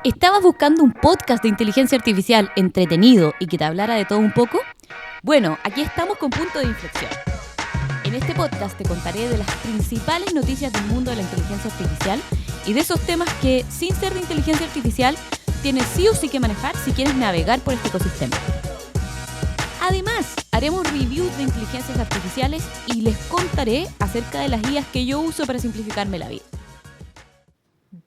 ¿Estabas buscando un podcast de inteligencia artificial entretenido y que te hablara de todo un poco? Bueno, aquí estamos con Punto de Inflexión. En este podcast te contaré de las principales noticias del mundo de la inteligencia artificial y de esos temas que, sin ser de inteligencia artificial, tienes sí o sí que manejar si quieres navegar por este ecosistema. Además, haremos reviews de inteligencias artificiales y les contaré acerca de las guías que yo uso para simplificarme la vida.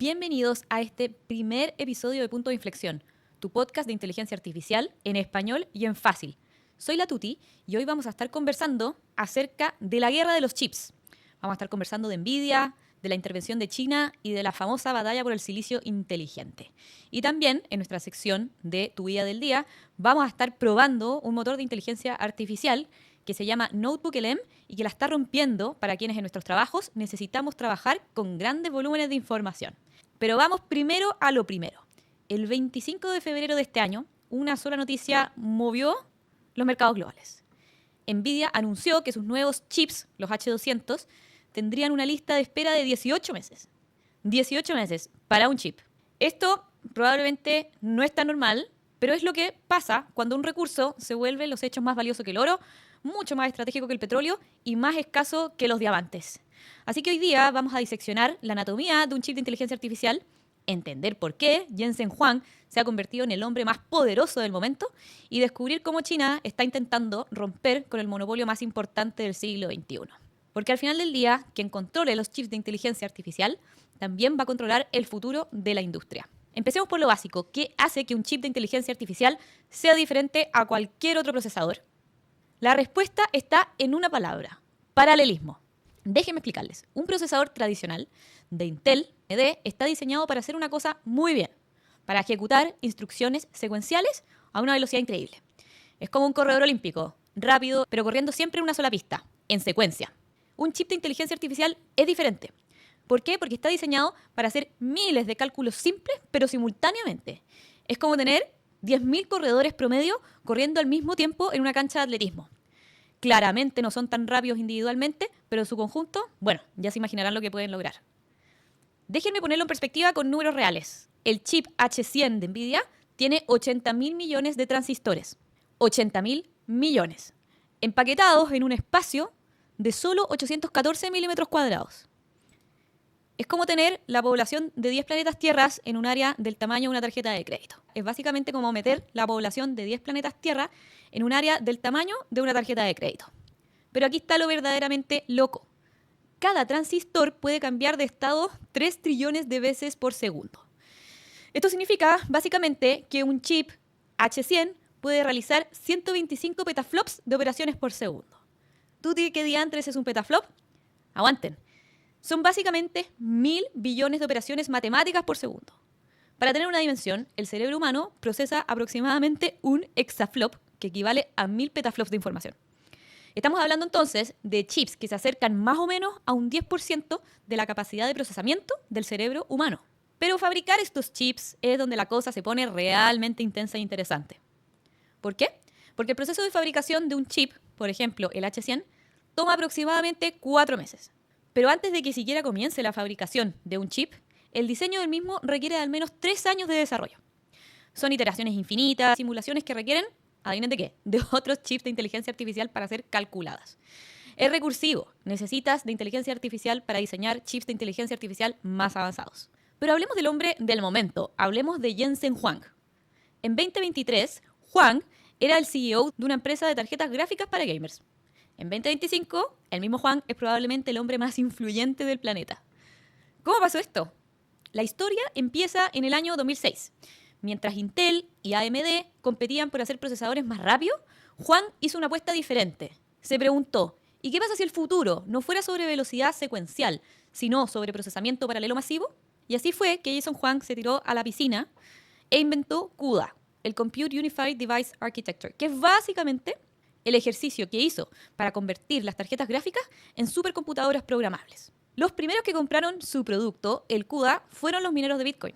Bienvenidos a este primer episodio de Punto de Inflexión, tu podcast de inteligencia artificial en español y en fácil. Soy la Tuti y hoy vamos a estar conversando acerca de la guerra de los chips. Vamos a estar conversando de Nvidia, de la intervención de China y de la famosa batalla por el silicio inteligente. Y también, en nuestra sección de Tu Guía del Día, vamos a estar probando un motor de inteligencia artificial que se llama NotebookLM y que la está rompiendo para quienes en nuestros trabajos necesitamos trabajar con grandes volúmenes de información. Pero vamos primero a lo primero. El 25 de febrero de este año, una sola noticia movió los mercados globales. Nvidia anunció que sus nuevos chips, los H200, tendrían una lista de espera de 18 meses. 18 meses para un chip. Esto probablemente no es tan normal, pero es lo que pasa cuando un recurso se vuelve en los hechos más valioso que el oro, mucho más estratégico que el petróleo y más escaso que los diamantes. Así que hoy día vamos a diseccionar la anatomía de un chip de inteligencia artificial, entender por qué Jensen Huang se ha convertido en el hombre más poderoso del momento y descubrir cómo China está intentando romper con el monopolio más importante del siglo XXI. Porque al final del día, quien controle los chips de inteligencia artificial también va a controlar el futuro de la industria. Empecemos por lo básico. ¿Qué hace que un chip de inteligencia artificial sea diferente a cualquier otro procesador? La respuesta está en una palabra: paralelismo. Déjenme explicarles. Un procesador tradicional de Intel, AMD, está diseñado para hacer una cosa muy bien, para ejecutar instrucciones secuenciales a una velocidad increíble. Es como un corredor olímpico, rápido, pero corriendo siempre en una sola pista, en secuencia. Un chip de inteligencia artificial es diferente. ¿Por qué? Porque está diseñado para hacer miles de cálculos simples, pero simultáneamente. Es como tener 10.000 corredores promedio corriendo al mismo tiempo en una cancha de atletismo. Claramente no son tan rápidos individualmente, pero en su conjunto, bueno, ya se imaginarán lo que pueden lograr. Déjenme ponerlo en perspectiva con números reales. El chip H100 de Nvidia tiene 80.000 millones de transistores. 80.000 millones. Empaquetados en un espacio de solo 814 milímetros cuadrados. Es como tener la población de 10 planetas Tierras en un área del tamaño de una tarjeta de crédito. Es básicamente como meter la población de 10 planetas Tierra en un área del tamaño de una tarjeta de crédito. Pero aquí está lo verdaderamente loco. Cada transistor puede cambiar de estado 3 trillones de veces por segundo. Esto significa, básicamente, que un chip H100 puede realizar 125 petaflops de operaciones por segundo. ¿Tú sabes qué diantres es un petaflop? Aguanten. Son básicamente 1.000 billones de operaciones matemáticas por segundo. Para tener una dimensión, el cerebro humano procesa aproximadamente un exaflop, que equivale a 1.000 petaflops de información. Estamos hablando entonces de chips que se acercan más o menos a un 10% de la capacidad de procesamiento del cerebro humano. Pero fabricar estos chips es donde la cosa se pone realmente intensa e interesante. ¿Por qué? Porque el proceso de fabricación de un chip, por ejemplo el H100, toma aproximadamente 4 meses. Pero antes de que siquiera comience la fabricación de un chip, el diseño del mismo requiere de al menos 3 años de desarrollo. Son iteraciones infinitas, simulaciones que requieren, ¿adivinen de qué? De otros chips de inteligencia artificial para ser calculadas. Es recursivo. Necesitas de inteligencia artificial para diseñar chips de inteligencia artificial más avanzados. Pero hablemos del hombre del momento. Hablemos de Jensen Huang. En 2023, Huang era el CEO de una empresa de tarjetas gráficas para gamers. En 2025, el mismo Huang es probablemente el hombre más influyente del planeta. ¿Cómo pasó esto? La historia empieza en el año 2006. Mientras Intel y AMD competían por hacer procesadores más rápidos, Huang hizo una apuesta diferente. Se preguntó, ¿y qué pasa si el futuro no fuera sobre velocidad secuencial, sino sobre procesamiento paralelo masivo? Y así fue que Jensen Huang se tiró a la piscina e inventó CUDA, el Compute Unified Device Architecture, que es básicamente el ejercicio que hizo para convertir las tarjetas gráficas en supercomputadoras programables. Los primeros que compraron su producto, el CUDA, fueron los mineros de Bitcoin.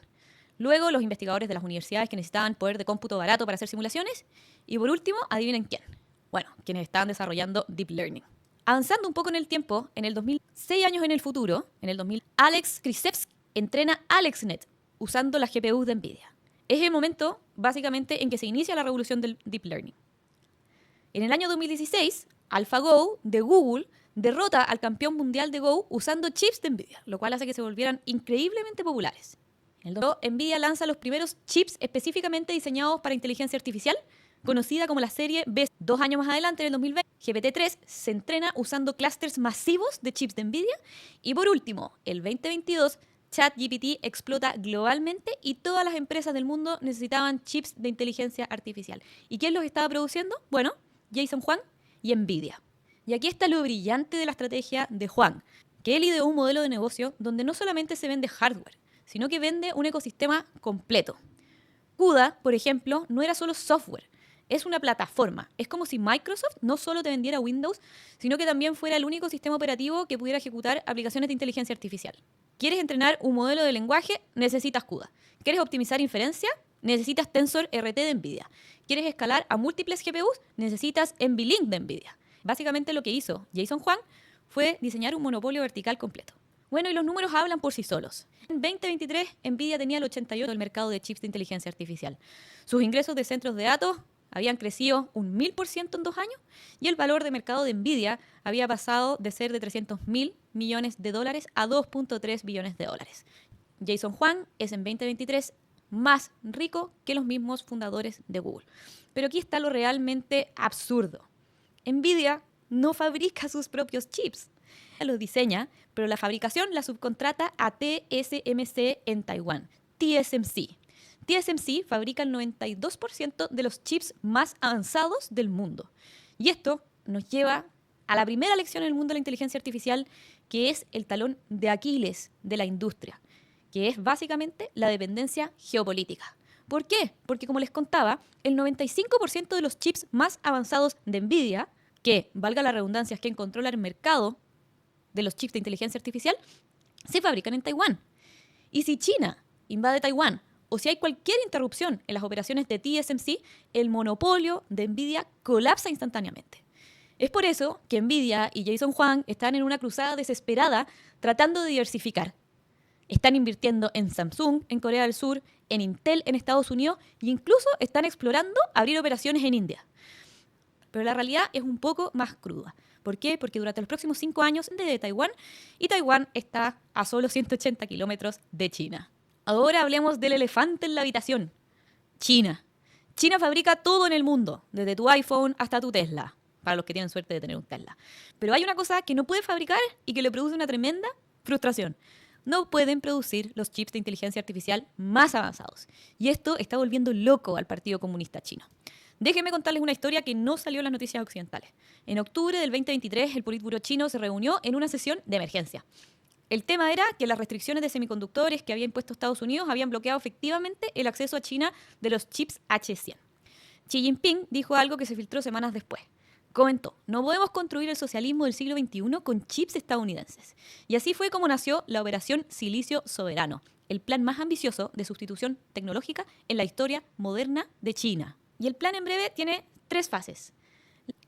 Luego, los investigadores de las universidades que necesitaban poder de cómputo barato para hacer simulaciones. Y por último, adivinen quién. Bueno, quienes estaban desarrollando Deep Learning. Avanzando un poco en el tiempo, en el 2006 años en el futuro, en el 2000, Alex Krzyzewski entrena AlexNet, usando las GPUs de NVIDIA. Es el momento, básicamente, en que se inicia la revolución del Deep Learning. En el año 2016, AlphaGo de Google derrota al campeón mundial de Go usando chips de NVIDIA, lo cual hace que se volvieran increíblemente populares. En el 2022, NVIDIA lanza los primeros chips específicamente diseñados para inteligencia artificial, conocida como la serie B. 2 años más adelante, en el 2020, GPT-3 se entrena usando clústeres masivos de chips de NVIDIA. Y por último, el 2022, ChatGPT explota globalmente y todas las empresas del mundo necesitaban chips de inteligencia artificial. ¿Y quién los estaba produciendo? Bueno, Jason Huang y NVIDIA. Y aquí está lo brillante de la estrategia de Huang, que él ideó un modelo de negocio donde no solamente se vende hardware, sino que vende un ecosistema completo. CUDA, por ejemplo, no era solo software, es una plataforma. Es como si Microsoft no solo te vendiera Windows, sino que también fuera el único sistema operativo que pudiera ejecutar aplicaciones de inteligencia artificial. ¿Quieres entrenar un modelo de lenguaje? Necesitas CUDA. ¿Quieres optimizar inferencia? Necesitas TensorRT de NVIDIA. ¿Quieres escalar a múltiples GPUs? Necesitas NVLink de NVIDIA. Básicamente lo que hizo Jason Huang fue diseñar un monopolio vertical completo. Bueno, y los números hablan por sí solos. En 2023, NVIDIA tenía el 88% del mercado de chips de inteligencia artificial. Sus ingresos de centros de datos habían crecido un 1000% en 2 años y el valor de mercado de NVIDIA había pasado de ser de $300.000 millones a $2.3 billones. Jason Huang es en 2023 más rico que los mismos fundadores de Google. Pero aquí está lo realmente absurdo. NVIDIA no fabrica sus propios chips. Los diseña, pero la fabricación la subcontrata a TSMC en Taiwán. TSMC fabrica el 92% de los chips más avanzados del mundo. Y esto nos lleva a la primera lección en el mundo de la inteligencia artificial, que es el talón de Aquiles de la industria, que es básicamente la dependencia geopolítica. ¿Por qué? Porque, como les contaba, el 95% de los chips más avanzados de NVIDIA, que, valga la redundancia, es quien controla el mercado de los chips de inteligencia artificial, se fabrican en Taiwán. Y si China invade Taiwán, o si hay cualquier interrupción en las operaciones de TSMC, el monopolio de NVIDIA colapsa instantáneamente. Es por eso que NVIDIA y Jason Huang están en una cruzada desesperada tratando de diversificar. Están invirtiendo en Samsung en Corea del Sur, en Intel en Estados Unidos e incluso están explorando abrir operaciones en India. Pero la realidad es un poco más cruda. ¿Por qué? Porque durante los próximos 5 años desde Taiwán, y Taiwán está a solo 180 kilómetros de China. Ahora hablemos del elefante en la habitación. China. China fabrica todo en el mundo, desde tu iPhone hasta tu Tesla, para los que tienen suerte de tener un Tesla. Pero hay una cosa que no puede fabricar y que le produce una tremenda frustración. No pueden producir los chips de inteligencia artificial más avanzados. Y esto está volviendo loco al Partido Comunista Chino. Déjenme contarles una historia que no salió en las noticias occidentales. En octubre del 2023, el Politburó chino se reunió en una sesión de emergencia. El tema era que las restricciones de semiconductores que había impuesto Estados Unidos habían bloqueado efectivamente el acceso a China de los chips H100. Xi Jinping dijo algo que se filtró semanas después. Comentó: no podemos construir el socialismo del siglo XXI con chips estadounidenses. Y así fue como nació la Operación Silicio Soberano, el plan más ambicioso de sustitución tecnológica en la historia moderna de China. Y el plan en breve tiene 3 fases.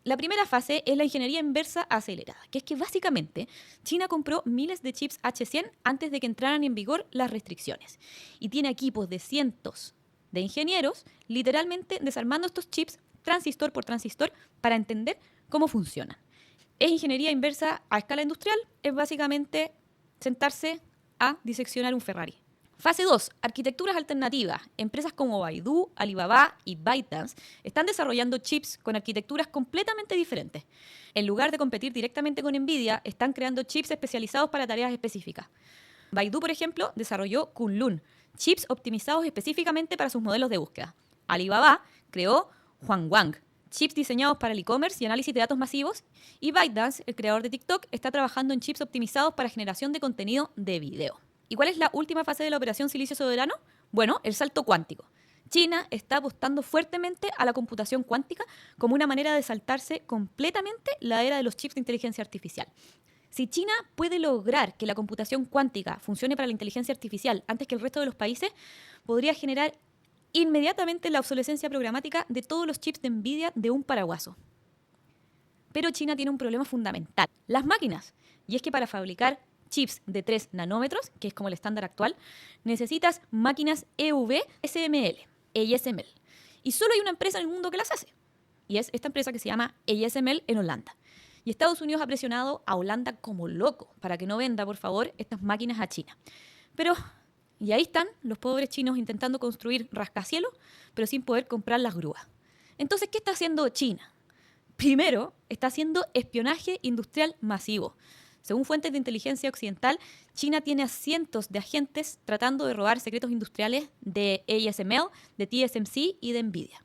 La primera fase es la ingeniería inversa acelerada, que es que básicamente China compró miles de chips H100 antes de que entraran en vigor las restricciones. Y tiene equipos de cientos de ingenieros literalmente desarmando estos chips transistor por transistor para entender cómo funcionan. Es ingeniería inversa a escala industrial, es básicamente sentarse a diseccionar un Ferrari. Fase 2, arquitecturas alternativas. Empresas como Baidu, Alibaba y ByteDance están desarrollando chips con arquitecturas completamente diferentes. En lugar de competir directamente con NVIDIA, están creando chips especializados para tareas específicas. Baidu, por ejemplo, desarrolló Kunlun, chips optimizados específicamente para sus modelos de búsqueda. Alibaba creó Huangwang, chips diseñados para el e-commerce y análisis de datos masivos. Y ByteDance, el creador de TikTok, está trabajando en chips optimizados para generación de contenido de video. ¿Y cuál es la última fase de la Operación Silicio Soberano? Bueno, el salto cuántico. China está apostando fuertemente a la computación cuántica como una manera de saltarse completamente la era de los chips de inteligencia artificial. Si China puede lograr que la computación cuántica funcione para la inteligencia artificial antes que el resto de los países, podría generar inmediatamente la obsolescencia programática de todos los chips de NVIDIA de un paraguaso. Pero China tiene un problema fundamental: las máquinas. Y es que para fabricar chips de 3 nanómetros, que es como el estándar actual, necesitas máquinas EUV SML, ASML. Y solo hay una empresa en el mundo que las hace. Y es esta empresa que se llama ASML en Holanda. Y Estados Unidos ha presionado a Holanda como loco para que no venda, por favor, estas máquinas a China. Pero, y ahí están los pobres chinos intentando construir rascacielos, pero sin poder comprar las grúas. Entonces, ¿qué está haciendo China? Primero, está haciendo espionaje industrial masivo. Según fuentes de inteligencia occidental, China tiene a cientos de agentes tratando de robar secretos industriales de ASML, de TSMC y de Nvidia.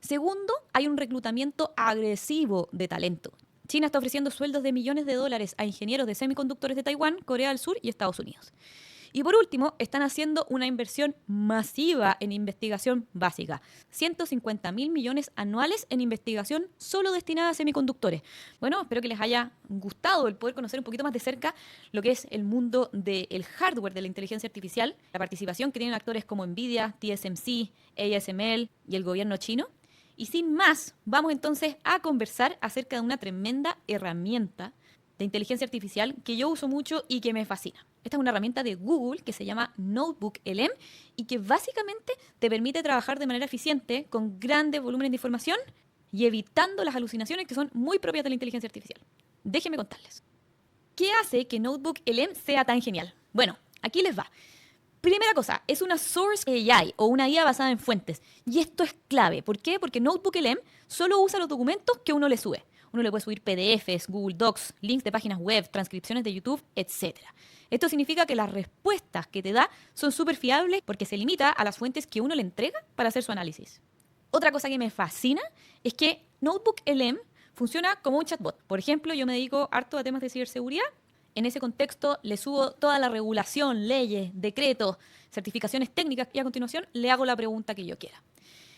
Segundo, hay un reclutamiento agresivo de talento. China está ofreciendo sueldos de millones de dólares a ingenieros de semiconductores de Taiwán, Corea del Sur y Estados Unidos. Y por último, están haciendo una inversión masiva en investigación básica. 150.000 millones anuales en investigación solo destinada a semiconductores. Bueno, espero que les haya gustado el poder conocer un poquito más de cerca lo que es el mundo del hardware de la inteligencia artificial, la participación que tienen actores como Nvidia, TSMC, ASML y el gobierno chino. Y sin más, vamos entonces a conversar acerca de una tremenda herramienta de inteligencia artificial que yo uso mucho y que me fascina. Esta es una herramienta de Google que se llama NotebookLM y que básicamente te permite trabajar de manera eficiente con grandes volúmenes de información y evitando las alucinaciones que son muy propias de la inteligencia artificial. Déjenme contarles. ¿Qué hace que NotebookLM sea tan genial? Bueno, aquí les va. Primera cosa, es una Source AI o una IA basada en fuentes. Y esto es clave. ¿Por qué? Porque NotebookLM solo usa los documentos que uno le sube. Uno le puede subir PDFs, Google Docs, links de páginas web, transcripciones de YouTube, etc. Esto significa que las respuestas que te da son súper fiables porque se limita a las fuentes que uno le entrega para hacer su análisis. Otra cosa que me fascina es que NotebookLM funciona como un chatbot. Por ejemplo, yo me dedico harto a temas de ciberseguridad. En ese contexto le subo toda la regulación, leyes, decretos, certificaciones técnicas y a continuación le hago la pregunta que yo quiera.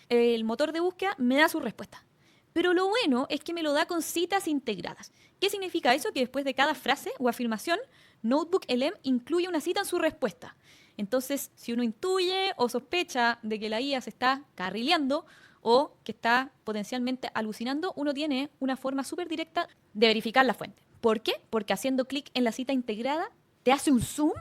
El motor de búsqueda me da su respuesta. Pero lo bueno es que me lo da con citas integradas. ¿Qué significa eso? Que después de cada frase o afirmación, NotebookLM incluye una cita en su respuesta. Entonces, si uno intuye o sospecha de que la IA se está carrileando o que está potencialmente alucinando, uno tiene una forma súper directa de verificar la fuente. ¿Por qué? Porque haciendo clic en la cita integrada te hace un zoom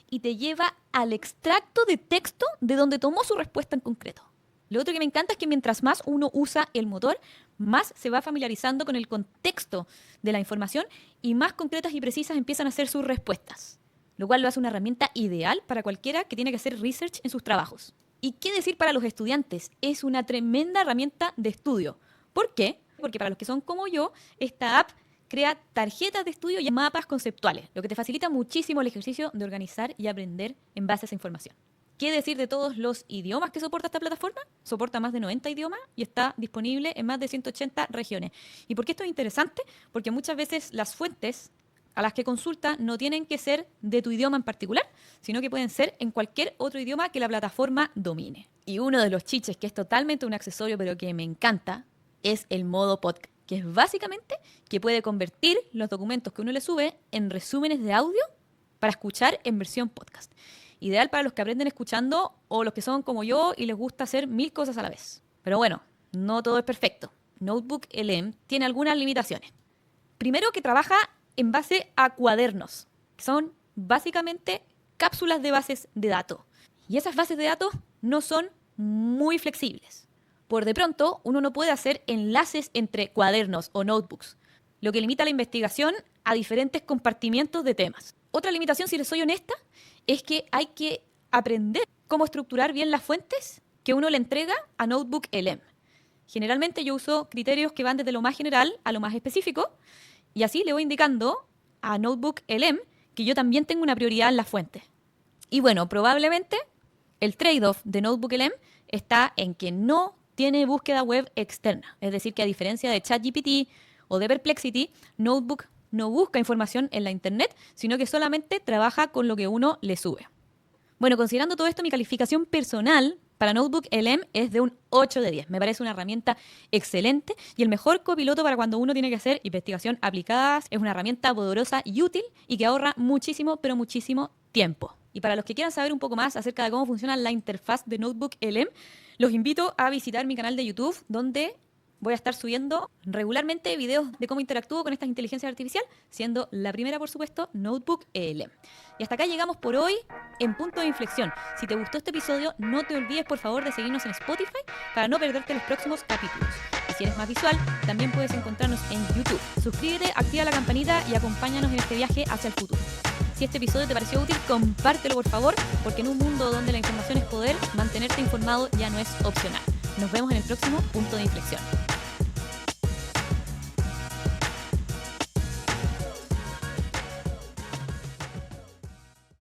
y te lleva al extracto de texto de donde tomó su respuesta en concreto. Lo otro que me encanta es que mientras más uno usa el motor, más se va familiarizando con el contexto de la información y más concretas y precisas empiezan a ser sus respuestas. Lo cual lo hace una herramienta ideal para cualquiera que tiene que hacer research en sus trabajos. ¿Y qué decir para los estudiantes? Es una tremenda herramienta de estudio. ¿Por qué? Porque para los que son como yo, esta app crea tarjetas de estudio y mapas conceptuales, lo que te facilita muchísimo el ejercicio de organizar y aprender en base a esa información. ¿Qué decir de todos los idiomas que soporta esta plataforma? Soporta más de 90 idiomas y está disponible en más de 180 regiones. ¿Y por qué esto es interesante? Porque muchas veces las fuentes a las que consulta no tienen que ser de tu idioma en particular, sino que pueden ser en cualquier otro idioma que la plataforma domine. Y uno de los chiches que es totalmente un accesorio, pero que me encanta, es el modo podcast, que es básicamente que puede convertir los documentos que uno le sube en resúmenes de audio para escuchar en versión podcast. Ideal para los que aprenden escuchando o los que son como yo y les gusta hacer 1000 cosas a la vez. Pero bueno, no todo es perfecto. NotebookLM tiene algunas limitaciones. Primero, que trabaja en base a cuadernos, que son básicamente cápsulas de bases de datos. Y esas bases de datos no son muy flexibles. Por de pronto, uno no puede hacer enlaces entre cuadernos o notebooks, lo que limita la investigación a diferentes compartimientos de temas. Otra limitación, si les soy honesta, es que hay que aprender cómo estructurar bien las fuentes que uno le entrega a NotebookLM. Generalmente yo uso criterios que van desde lo más general a lo más específico y así le voy indicando a NotebookLM que yo también tengo una prioridad en las fuentes. Y bueno, probablemente el trade-off de NotebookLM está en que no tiene búsqueda web externa. Es decir, que a diferencia de ChatGPT o de Perplexity, Notebook no busca información en la internet, sino que solamente trabaja con lo que uno le sube. Bueno, considerando todo esto, mi calificación personal para NotebookLM es de un 8 de 10. Me parece una herramienta excelente y el mejor copiloto para cuando uno tiene que hacer investigación aplicada. Es una herramienta poderosa y útil y que ahorra muchísimo, pero muchísimo tiempo. Y para los que quieran saber un poco más acerca de cómo funciona la interfaz de NotebookLM, los invito a visitar mi canal de YouTube, donde voy a estar subiendo regularmente videos de cómo interactúo con esta inteligencia artificial, siendo la primera, por supuesto, Notebook LM. Y hasta acá llegamos por hoy en Punto de Inflexión. Si te gustó este episodio, no te olvides, por favor, de seguirnos en Spotify para no perderte los próximos capítulos. Y si eres más visual, también puedes encontrarnos en YouTube. Suscríbete, activa la campanita y acompáñanos en este viaje hacia el futuro. Si este episodio te pareció útil, compártelo por favor, porque en un mundo donde la información es poder, mantenerte informado ya no es opcional. Nos vemos en el próximo Punto de Inflexión.